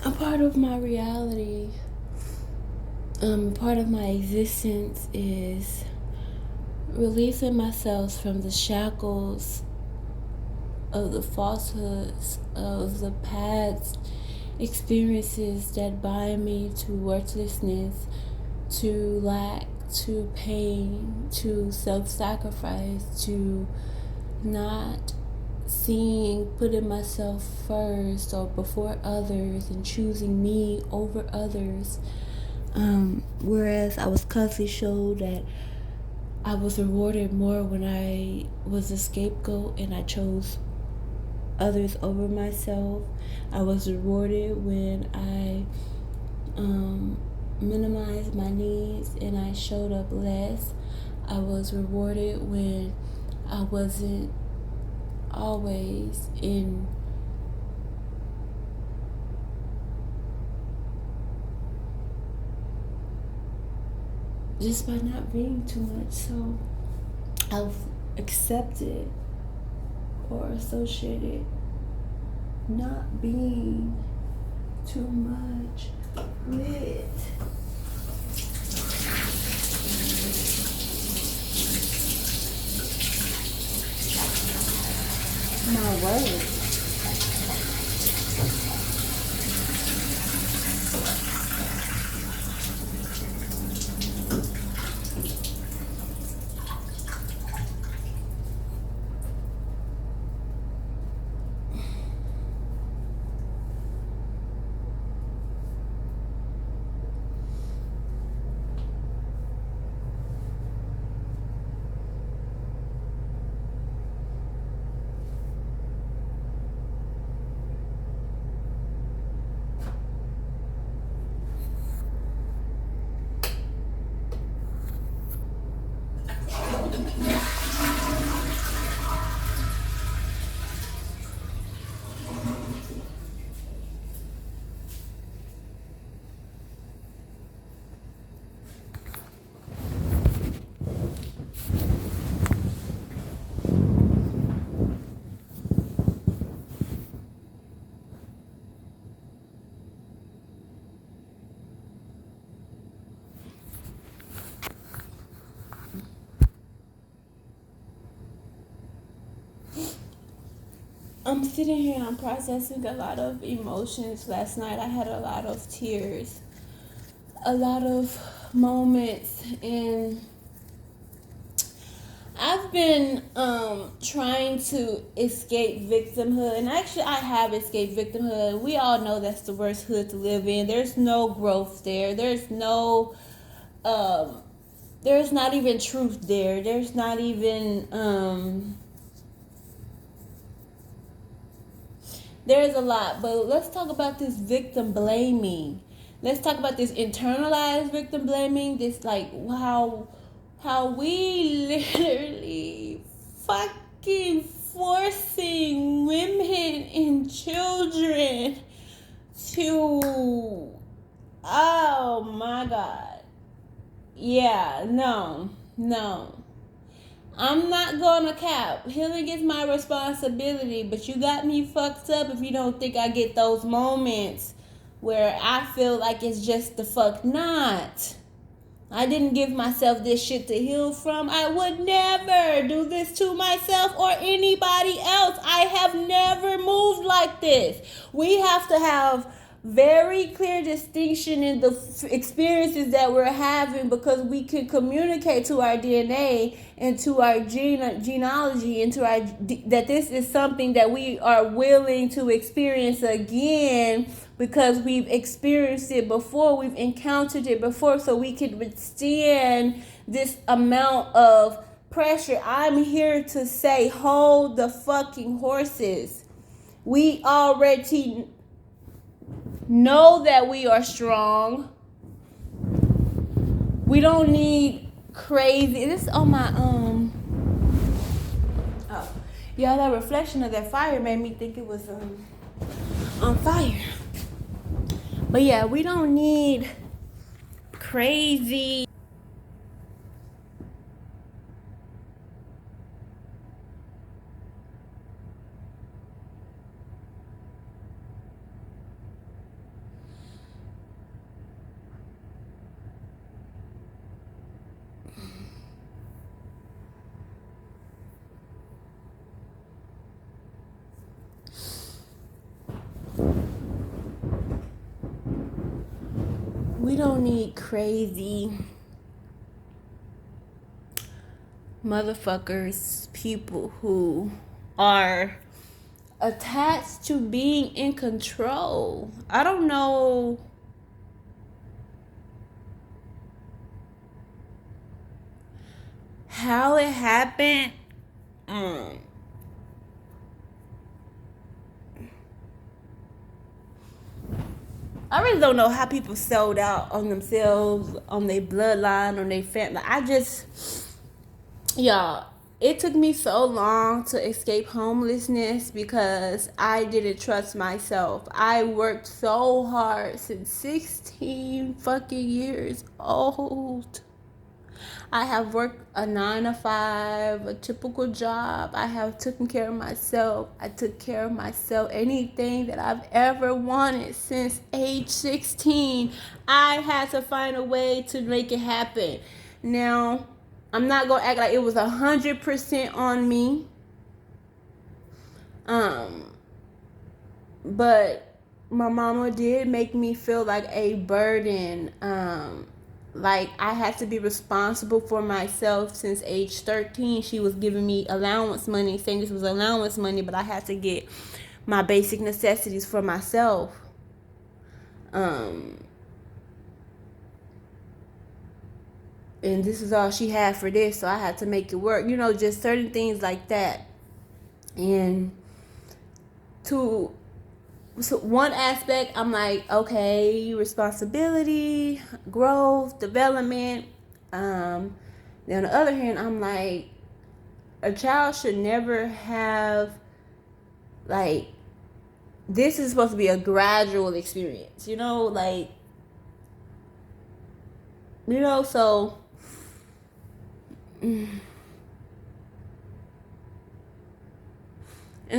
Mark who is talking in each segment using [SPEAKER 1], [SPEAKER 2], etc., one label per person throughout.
[SPEAKER 1] A part of my reality, part of my existence is releasing myself from the shackles of the falsehoods of the past experiences that bind me to worthlessness, to lack, to pain, to self-sacrifice, to not putting myself first or before others and choosing me over others. Whereas I was constantly showed that I was rewarded more when I was a scapegoat and I chose others over myself. I was rewarded when I minimized my needs and I showed up less. I was rewarded when I wasn't always in just by not being too much. So I've accepted or associated not being too much with my words. I'm sitting here, I'm processing a lot of emotions. Last night I had a lot of tears, a lot of moments, and I've been trying to escape victimhood, and actually I have escaped victimhood. We all know that's the worst hood to live in. There's no growth there. Um, there's not even truth there. There's not even there's a lot, but let's talk about this victim blaming. Let's talk about this internalized victim blaming. This like how we literally fucking forcing women and children to, oh my god. Yeah, no. I'm not gonna cap. Healing is my responsibility, but you got me fucked up if you don't think I get those moments where I feel like it's just the fuck not. I didn't give myself this shit to heal from. I would never do this to myself or anybody else. I have never moved like this. We have to have very clear distinction in the experiences that we're having, because we can communicate to our DNA and to our genealogy and to our that this is something that we are willing to experience again, because we've experienced it before, we've encountered it before, so we can withstand this amount of pressure. I'm here to say, hold the fucking horses. We already know that we are strong. We don't need crazy. This on my oh yeah, that reflection of that fire made me think it was on fire. But yeah, we don't need crazy We don't need crazy motherfuckers, people who are attached to being in control. I don't know how it happened. I really don't know how people sold out on themselves, on their bloodline, on their family. Y'all, it took me so long to escape homelessness because I didn't trust myself. I worked so hard since 16 fucking years old. I have worked a 9 to 5, a typical job. I have taken care of myself. I took care of myself. Anything that I've ever wanted since age 16, I had to find a way to make it happen. Now, I'm not gonna act like it was 100% on me. But my mama did make me feel like a burden. Like I had to be responsible for myself since age 13. She was giving me allowance money, saying this was allowance money, but I had to get my basic necessities for myself. And this is all she had for this, so I had to make it work. You know, just certain things like that. And so one aspect, I'm like, okay, responsibility, growth, development. Then on the other hand, I'm like, a child should never have, like, this is supposed to be a gradual experience, you know, like, you know, so, and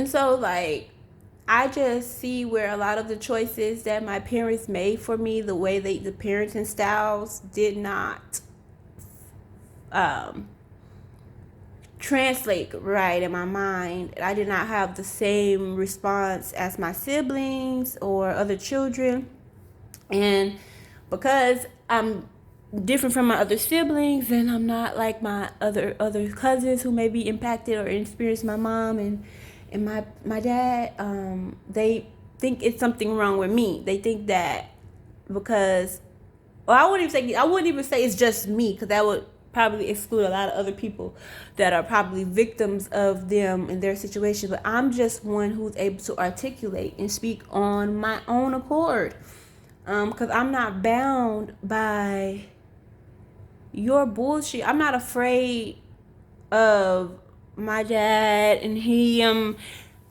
[SPEAKER 1] so, like, I just see where a lot of the choices that my parents made for me, the way the parenting styles did not translate right in my mind. I did not have the same response as my siblings or other children. And because I'm different from my other siblings and I'm not like my other cousins who may be impacted or experienced my mom and my dad, they think it's something wrong with me. They think that because, well, I wouldn't even say it's just me, because that would probably exclude a lot of other people that are probably victims of them in their situation. But I'm just one who's able to articulate and speak on my own accord, because I'm not bound by your bullshit. I'm not afraid of my dad and him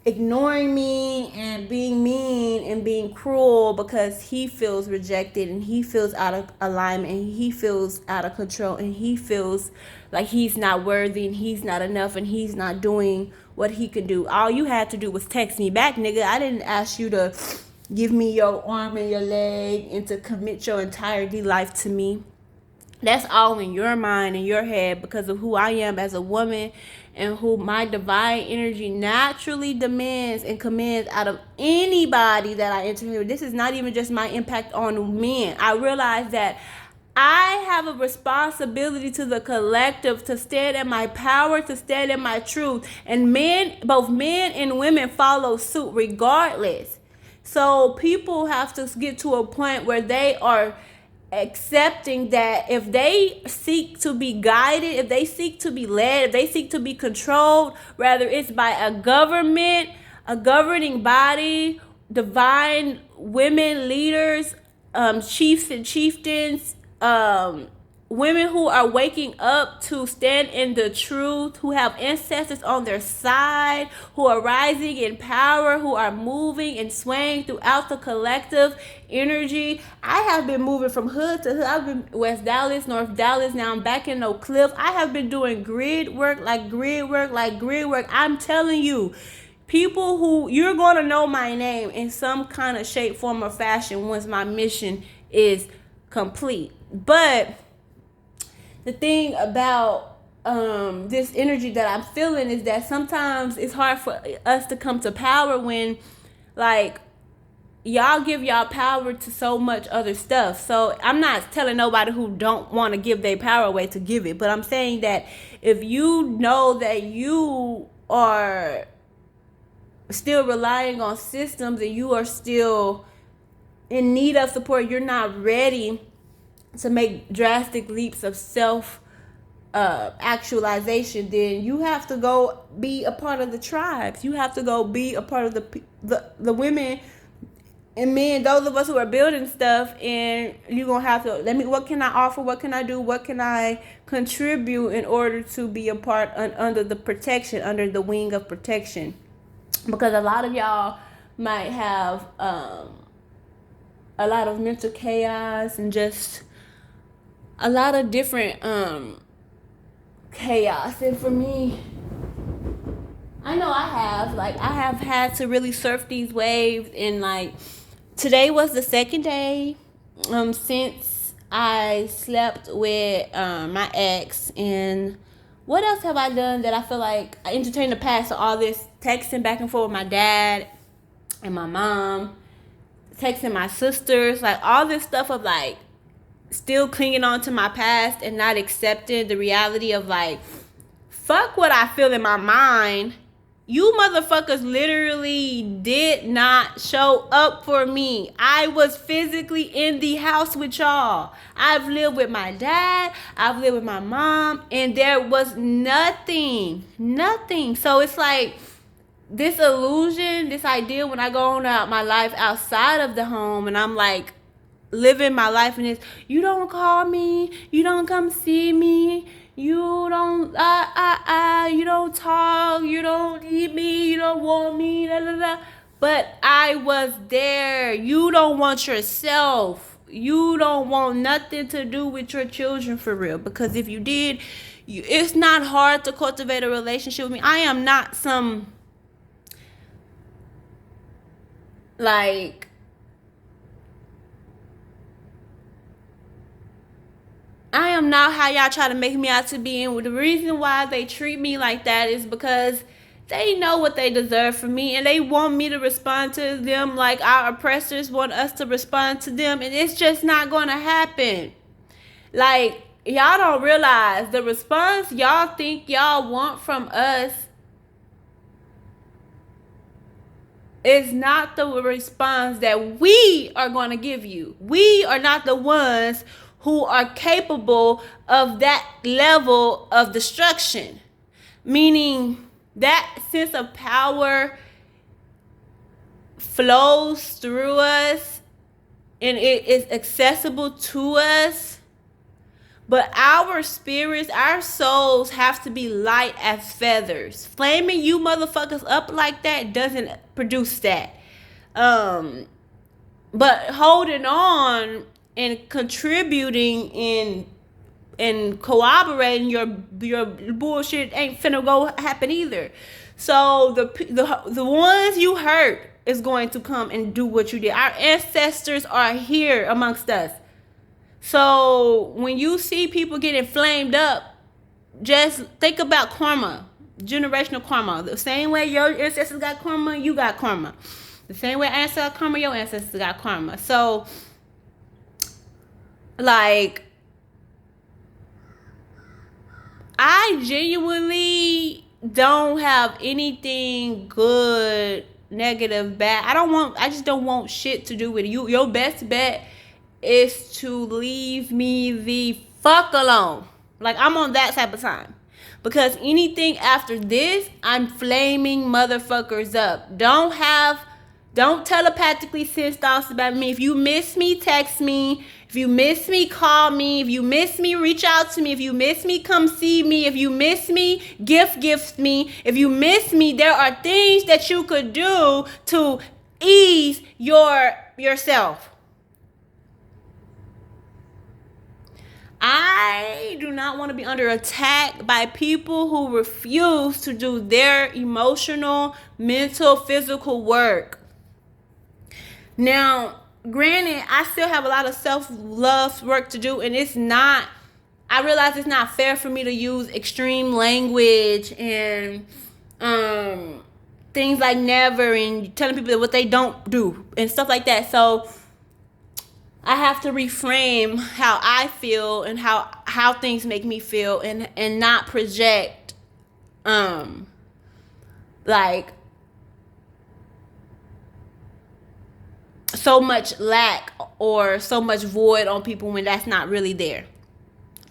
[SPEAKER 1] ignoring me and being mean and being cruel because he feels rejected and he feels out of alignment and he feels out of control and he feels like he's not worthy and he's not enough and he's not doing what he can do. All you had to do was text me back, nigga. I didn't ask you to give me your arm and your leg and to commit your entire life to me. That's all in your mind and your head because of who I am as a woman and who my divine energy naturally demands and commands out of anybody that I interview. This is not even just my impact on men. I realize that I have a responsibility to the collective to stand in my power, to stand in my truth. And men, both men and women, follow suit regardless. So people have to get to a point where they are accepting that if they seek to be guided, if they seek to be led, if they seek to be controlled, whether it's by a government, a governing body, divine women leaders, chiefs and chieftains, women who are waking up to stand in the truth, who have ancestors on their side, who are rising in power, who are moving and swaying throughout the collective energy. I have been moving from hood to hood. I've been West Dallas, North Dallas. Now I'm back in Oak Cliff. I have been doing grid work. I'm telling you, people who, you're going to know my name in some kind of shape, form, or fashion once my mission is complete. But the thing about this energy that I'm feeling is that sometimes it's hard for us to come to power when, like, y'all give y'all power to so much other stuff. So I'm not telling nobody who don't want to give their power away to give it, but I'm saying that if you know that you are still relying on systems and you are still in need of support, you're not ready to make drastic leaps of self actualization, then you have to go be a part of the tribes. You have to go be a part of the women and men, those of us who are building stuff, and you're gonna have to what can I offer, what can I do, what can I contribute in order to be a part under the protection, under the wing of protection. Because a lot of y'all might have a lot of mental chaos and just a lot of different chaos. And for me, I know I have had to really surf these waves, and like today was the second day since I slept with my ex. And what else have I done that I feel like I entertained the past? So all this texting back and forth with my dad and my mom, texting my sisters, like all this stuff of like still clinging on to my past and not accepting the reality of like, fuck what I feel in my mind. You motherfuckers literally did not show up for me. I was physically in the house with y'all. I've lived with my dad. I've lived with my mom. And there was nothing. So it's like this illusion, this idea when I go on out my life outside of the home and I'm like living my life in this, you don't call me. You don't come see me. You don't, you don't talk, you don't need me, you don't want me, da, da, da. But I was there. You don't want yourself. You don't want nothing to do with your children for real. Because if you did, it's not hard to cultivate a relationship with me. I am not some, like, I am not how y'all try to make me out to be. And the reason why they treat me like that is because they know what they deserve from me. And they want me to respond to them like our oppressors want us to respond to them. And it's just not going to happen. Like, y'all don't realize the response y'all think y'all want from us is not the response that we are going to give you. We are not the ones who are capable of that level of destruction. Meaning that sense of power flows through us and it is accessible to us. But our spirits, our souls have to be light as feathers. Flaming you motherfuckers up like that doesn't produce that. But holding on and contributing and corroborating your bullshit ain't finna go happen either. So the ones you hurt is going to come and do what you did. Our ancestors are here amongst us. So when you see people getting flamed up, just think about karma, generational karma. The same way your ancestors got karma, you got karma. The same way ancestors got karma, your ancestors got karma. So like, I genuinely don't have anything good, negative, bad. I just don't want shit to do with you. Your best bet is to leave me the fuck alone. Like, I'm on that type of time. Because anything after this, I'm flaming motherfuckers up. Don't telepathically send thoughts about me. If you miss me, text me. If you miss me, call me. If you miss me, reach out to me. If you miss me, come see me. If you miss me, gift me. If you miss me, there are things that you could do to ease yourself. I do not want to be under attack by people who refuse to do their emotional, mental, physical work. Now, granted, I still have a lot of self-love work to do, and I realize it's not fair for me to use extreme language and things like never, and telling people what they don't do and stuff like that. So I have to reframe how I feel and how things make me feel, and not project like so much lack or so much void on people when that's not really there.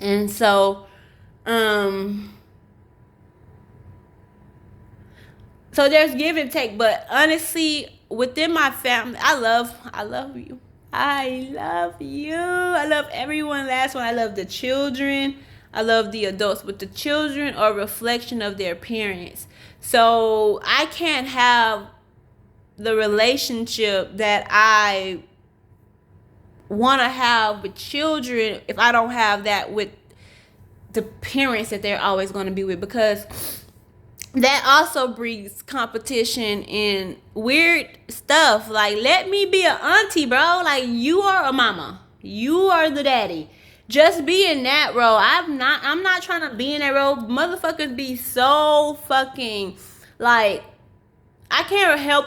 [SPEAKER 1] And so so there's give and take, but honestly, within my family, I love you. I love you. I love everyone. Last one, I love the children. I love the adults, but the children are a reflection of their parents. So I can't have the relationship that I want to have with children if I don't have that with the parents that they're always going to be with, because that also breeds competition and weird stuff. Like, let me be an auntie, bro. Like, you are a mama. You are the daddy. Just be in that role. I'm not trying to be in that role. Motherfuckers be so fucking, like, I can't help.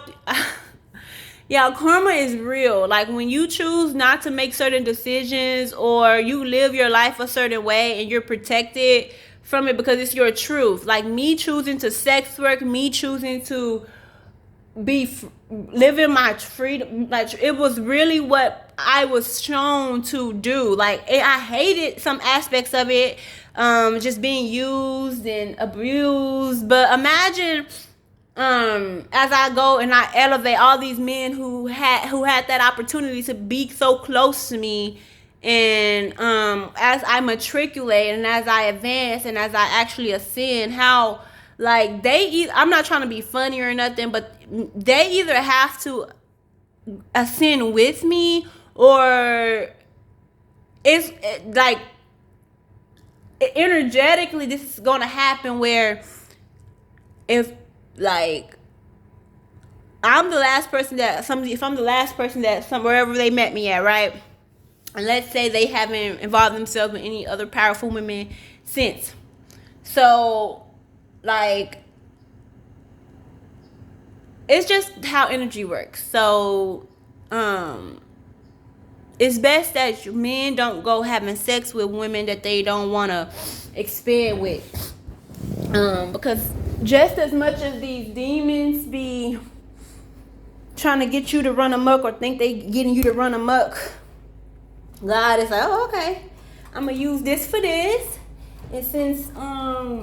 [SPEAKER 1] Yeah, karma is real. Like, when you choose not to make certain decisions, or you live your life a certain way and you're protected from it because it's your truth. Like me choosing to sex work, me choosing to living my freedom. Like, it was really what I was shown to do. Like, I hated some aspects of it, just being used and abused. But imagine, as I go and I elevate all these men who had that opportunity to be so close to me, and as I matriculate and as I advance and as I actually ascend, how, like, I'm not trying to be funny or nothing, but they either have to ascend with me, or it's like energetically this is going to happen, where if, like, if I'm the last person that wherever they met me at, right? And let's say they haven't involved themselves in any other powerful women since. So, like, it's just how energy works. So, it's best that men don't go having sex with women that they don't want to expand with. Because just as much as these demons be trying to get you to run amok, or think they getting you to run amok, God is like, oh, okay, I'm gonna use this for this. And since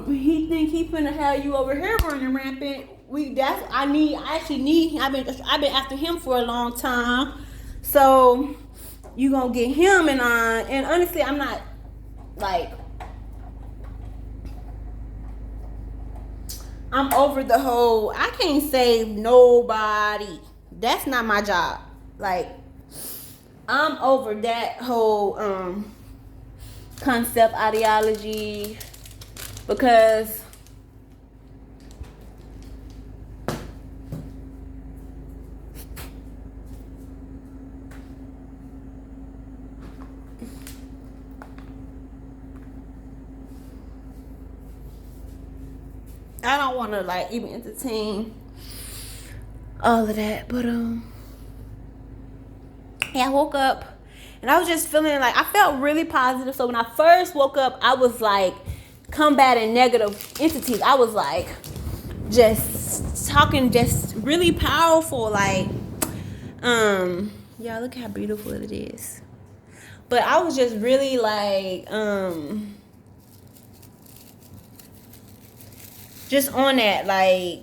[SPEAKER 1] he think he finna have you over here running rampant, I've been after him for a long time. So you gonna get him, and honestly, I'm not, like, I'm over the whole I can't save nobody. That's not my job. Like, I'm over that whole concept, ideology, because I don't want to, like, even entertain all of that. But yeah, I woke up and I was just feeling like I felt really positive. So when I first woke up, I was like combating negative entities. I was like just talking, just really powerful. Like, y'all look how beautiful it is. But I was just really like, just on that, like,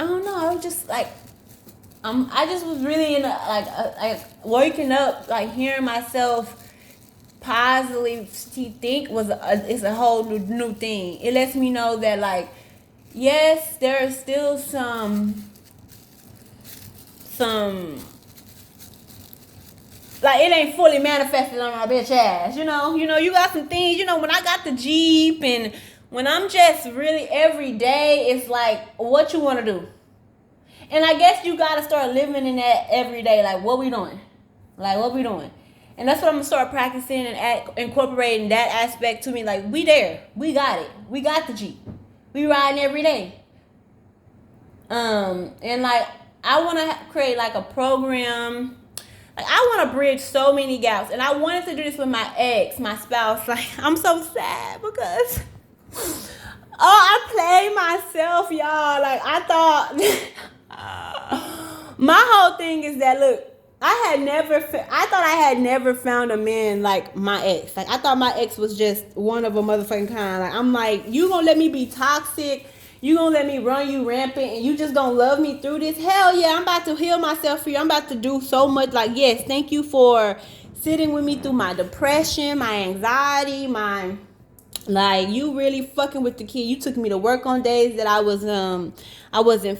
[SPEAKER 1] I don't know. I was just like, I just was really in like waking up, like hearing myself positively think is a whole new thing. It lets me know that, like, yes, there are still some like, it ain't fully manifested on my bitch ass, you know, you got some things, when I got the Jeep, and when I'm just really every day, it's like, what you want to do? And I guess you got to start living in that every day. Like, what we doing? And that's what I'm going to start practicing and incorporating that aspect to me. Like, we there. We got it. We got the Jeep. We riding every day. And like I want to create like a program. Like I want to bridge so many gaps, and I wanted to do this with my ex, my spouse. Like I'm so sad because I played myself, y'all. Like I thought my whole thing is that look, I thought I had never found a man like my ex. Like I thought my ex was just one of a motherfucking kind. Like I'm like, you gonna let me be toxic? You gonna let me run you rampant and you just gonna love me through this? Hell yeah, I'm about to heal myself for you. I'm about to do so much. Like, yes, thank you for sitting with me through my depression, my anxiety, like you really fucking with the kid. You took me to work on days that I wasn't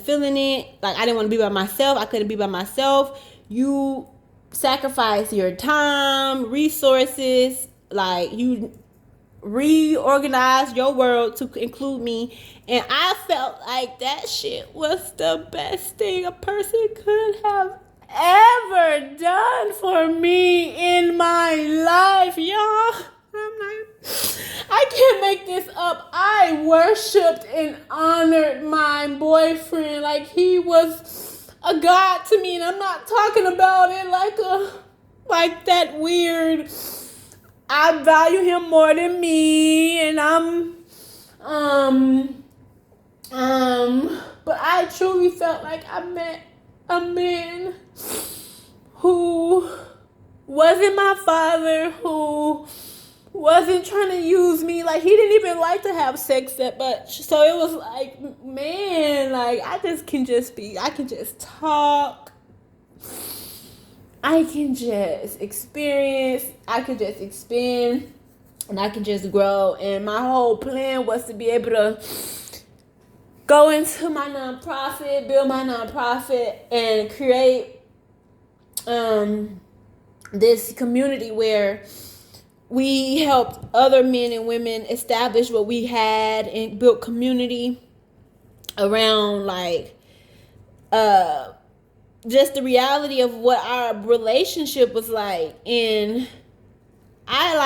[SPEAKER 1] feeling it. Like I didn't want to be by myself. I couldn't be by myself. You sacrifice your time, resources, like you reorganize your world to include me, and I felt like that shit was the best thing a person could have ever done for me in my life, y'all. I can't make this up. I worshipped and honored my boyfriend like he was a god to me, and I'm not talking about it like that weird I value him more than me, and but I truly felt like I met a man who wasn't my father, who wasn't trying to use me. Like he didn't even like to have sex that much. So it was like, man, like I can just talk. I can just experience, I can just expand, and I can just grow. And my whole plan was to be able to go into my nonprofit, build my nonprofit, and create this community where we helped other men and women establish what we had and built community around like just the reality of what our relationship was like. And I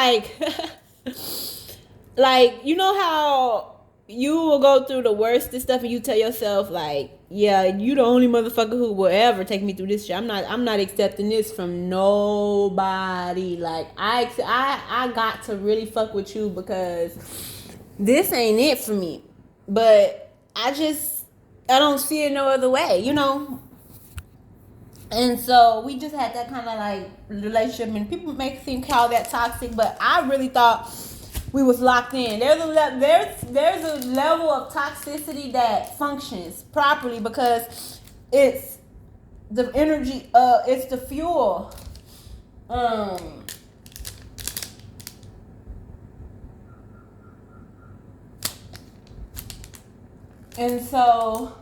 [SPEAKER 1] like you know how you will go through the worst and stuff and you tell yourself like, yeah, you the only motherfucker who will ever take me through this shit. I'm not accepting this from nobody. Like I got to really fuck with you because this ain't it for me. But I don't see it no other way, you know? And so we just had that kind of like relationship, and people may call that toxic, but I really thought we was locked in. There's a level of toxicity that functions properly because it's the energy, it's the fuel. And so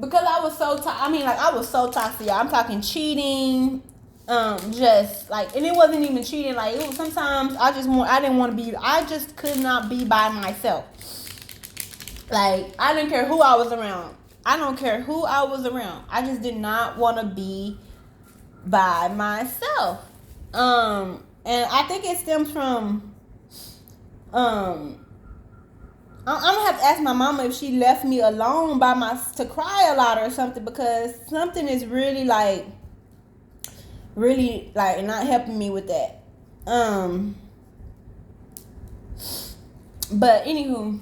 [SPEAKER 1] because I was so I was so toxic, y'all. I'm talking cheating, just like, and it wasn't even cheating. Like it was sometimes I just could not be by myself. Like I didn't care who I was around. I don't care who I was around. I just did not want to be by myself. And I think it stems from I'm gonna have to ask my mama if she left me alone to cry a lot or something, because something is really like not helping me with that. But anywho,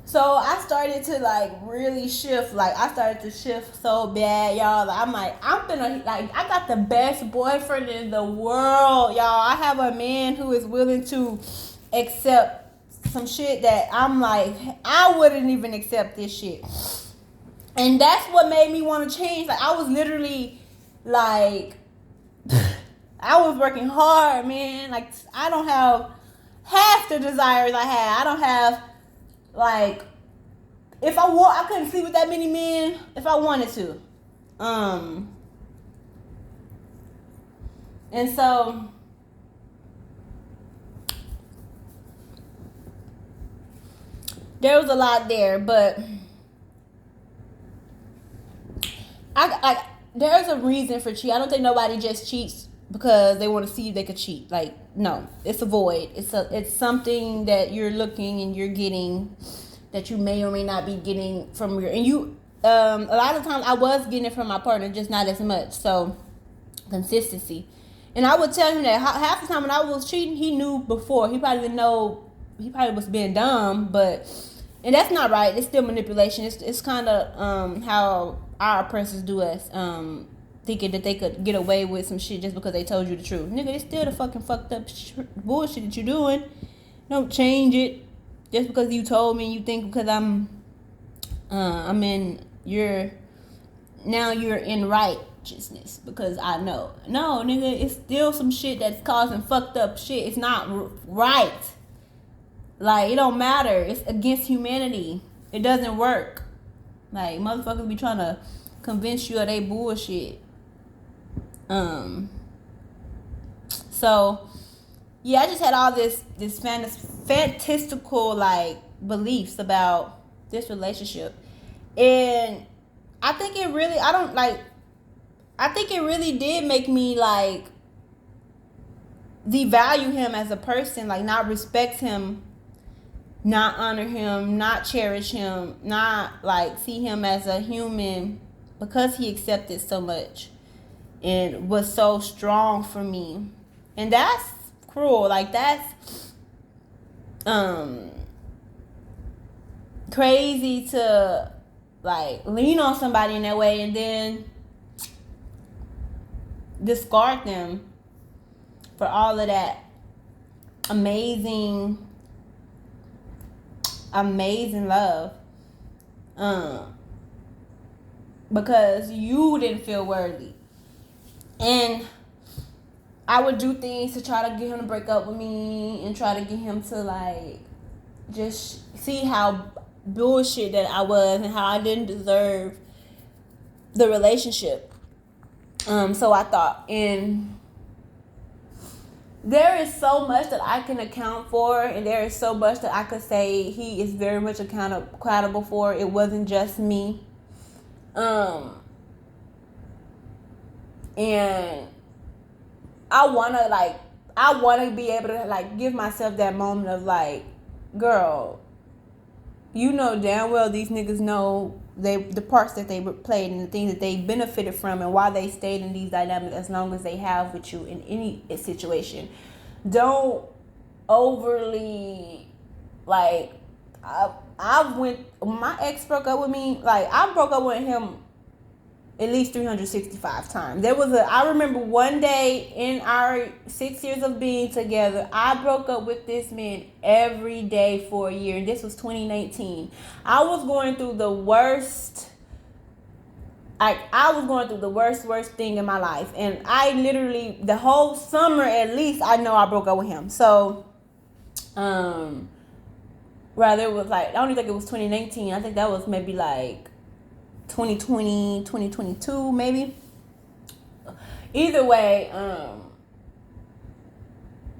[SPEAKER 1] so I started to like really shift. Like I started to shift so bad, y'all. Like, I got the best boyfriend in the world, y'all. I have a man who is willing to accept some shit that I'm like, I wouldn't even accept this shit. And that's what made me want to change. Like I was literally like, I was working hard, man. Like I don't have half the desires I had. I don't have like, if I couldn't sleep with that many men if I wanted to. And so there was a lot there, but there's a reason for cheating. I don't think nobody just cheats because they want to see if they could cheat. Like, no, it's a void. It's something that you're looking and you're getting that you may or may not be getting from your, and you, a lot of times I was getting it from my partner, just not as much. So consistency. And I would tell him that half the time when I was cheating, he knew before. He probably didn't know. He probably was being dumb, but, and that's not right. It's still manipulation. It's kind of how our oppressors do us, thinking that they could get away with some shit just because they told you the truth. Nigga, it's still the fucking fucked up bullshit that you're doing. Don't change it just because you told me. And you think because I'm in your, now you're in righteousness because I know. No, nigga, it's still some shit that's causing fucked up shit. It's not right. Like, it don't matter. It's against humanity. It doesn't work. Like, motherfuckers be trying to convince you of they bullshit. So, yeah, I just had all this fantastical, like, beliefs about this relationship. And I think it really, I think it really did make me, like, devalue him as a person, like, not respect him, not honor him, not cherish him, not, like, see him as a human because he accepted so much and was so strong for me. And that's cruel. Like, that's crazy to, like, lean on somebody in that way and then discard them for all of that amazing love, because you didn't feel worthy. And I would do things to try to get him to break up with me and try to get him to, like, just see how bullshit that I was and how I didn't deserve the relationship. So I thought, and there is so much that I can account for, and there is so much that I could say he is very much accountable for. It wasn't just me. And I wanna be able to, like, give myself that moment of, like, girl, you know damn well these niggas know the parts that they played and the things that they benefited from and why they stayed in these dynamics as long as they have with you in any situation. Don't overly, like, my ex broke up with me, like, I broke up with him at least 365 times. I remember one day in our 6 years of being together, I broke up with this man every day for a year, and this was 2019. I was going through the worst, worst thing in my life, and I literally, the whole summer at least, I know I broke up with him. So, rather it was like, I don't even think it was 2019. I think that was maybe like 2020, 2022, maybe. Either way,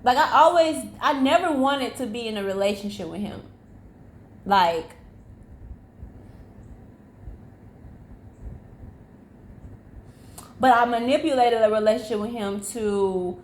[SPEAKER 1] like, I never wanted to be in a relationship with him. Like, but I manipulated a relationship with him to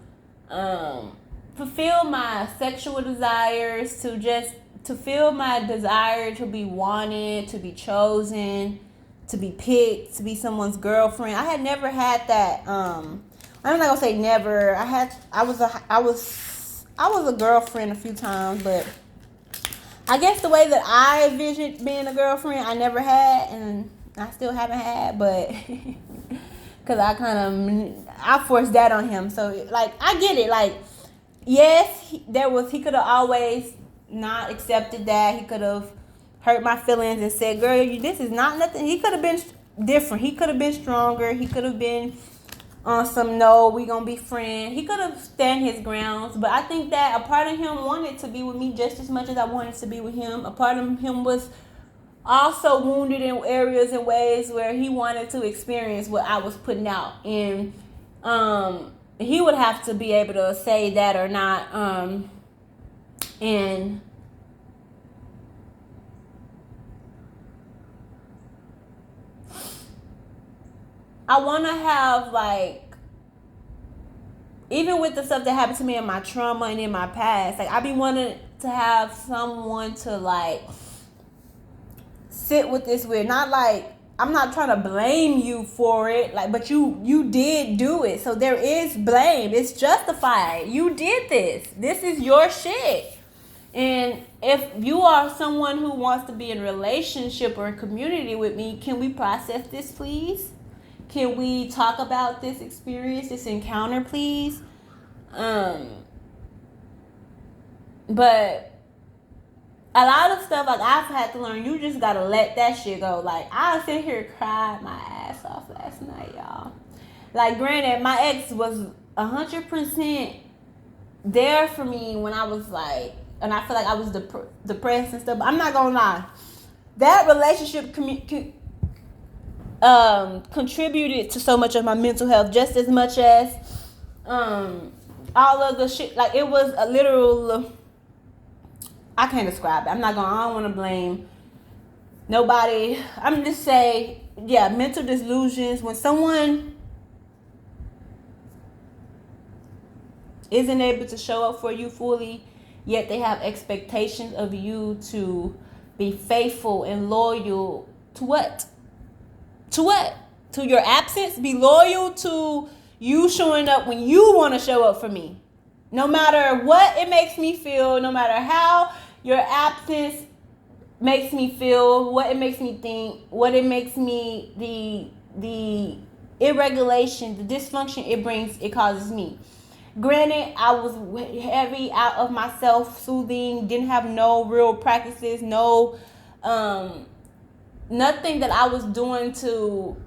[SPEAKER 1] fulfill my sexual desires, to feel my desire to be wanted, to be chosen, to be picked, to be someone's girlfriend. I had never had that. I'm not gonna say never. I was a girlfriend a few times, but I guess the way that I envisioned being a girlfriend, I never had, and I still haven't had, but because I forced that on him. So, like, I get it. Like, yes, he could have always not accepted that. He could have hurt my feelings and said, girl, this is not nothing. He could have been different. He could have been stronger. He could have been on some, no, we gonna be friends. He could have stand his grounds. But I think that a part of him wanted to be with me just as much as I wanted to be with him. A part of him was also wounded in areas and ways where he wanted to experience what I was putting out. And he would have to be able to say that or not. And I want to have, like, even with the stuff that happened to me in my trauma and in my past, like I be wanting to have someone to like sit with this with. Not like I'm not trying to blame you for it, like, but you did do it, so there is blame. It's justified. You did this. This is your shit. And if you are someone who wants to be in a relationship or a community with me, can we process this, please? Can we talk about this experience, this encounter, please? But a lot of stuff, like, I've had to learn, you just gotta let that shit go. Like, I sit here cried my ass off last night, y'all. Like, granted, my ex was 100% there for me when I was like, and I feel like I was depressed and stuff, but I'm not gonna lie. That relationship contributed to so much of my mental health, just as much as all of the shit. Like, it was a literal, I can't describe it. I don't want to blame nobody. I'm just say, yeah, mental delusions. When someone isn't able to show up for you fully, yet they have expectations of you to be faithful and loyal to what? To what? To your absence? Be loyal to you showing up when you want to show up for me. No matter what it makes me feel, no matter how your absence makes me feel, what it makes me think, what it makes me, the irregulation, the dysfunction it causes me. Granted, I was heavy out of my self-soothing, didn't have no real practices, no, nothing that I was doing to,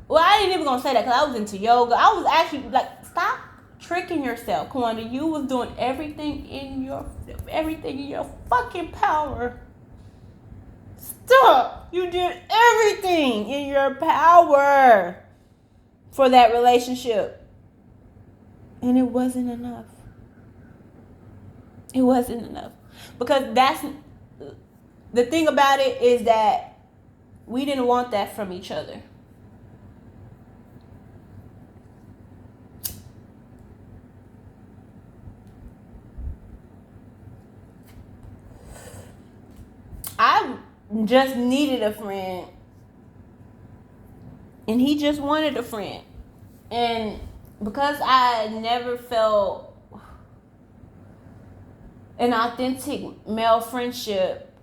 [SPEAKER 1] well, I ain't even gonna say that because I was into yoga. I was actually like, stop tricking yourself, Kawanda. You was doing everything in your fucking power. Stop. You did everything in your power for that relationship. And it wasn't enough. It wasn't enough. Because that's the thing about it, is that we didn't want that from each other. I just needed a friend, and he just wanted a friend. And because I never felt an authentic male friendship,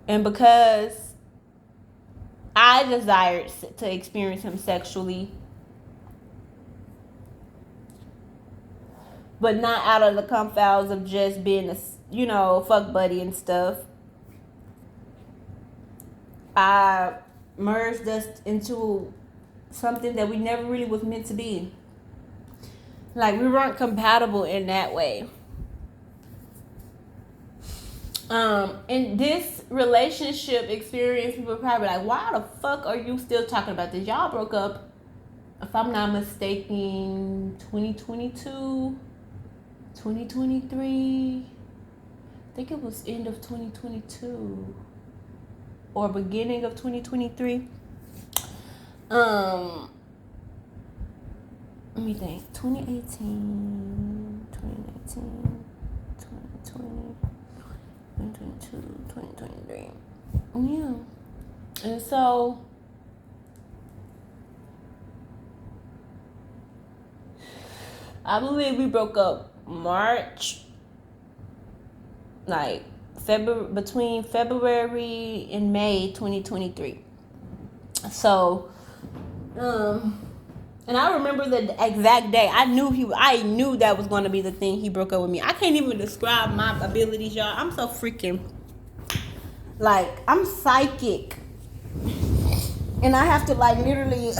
[SPEAKER 1] and because I desired to experience him sexually, but not out of the confines of just being a, fuck buddy and stuff, I merged us into something that we never really was meant to be. Like, we weren't compatible in that way. In this relationship experience, people are probably like, why the fuck are you still talking about this? Y'all broke up, if I'm not mistaken, 2022, 2023. I think it was end of 2022 or beginning of 2023. Let me think. 2018, 2019, 2020, 2022, 2023. Yeah. And so I believe we broke up March, like between February and May 2023. So and I remember the exact day. I knew that was going to be the thing. He broke up with me. I can't even describe my abilities, y'all. I'm so freaking, like, I'm psychic, and I have to, like, literally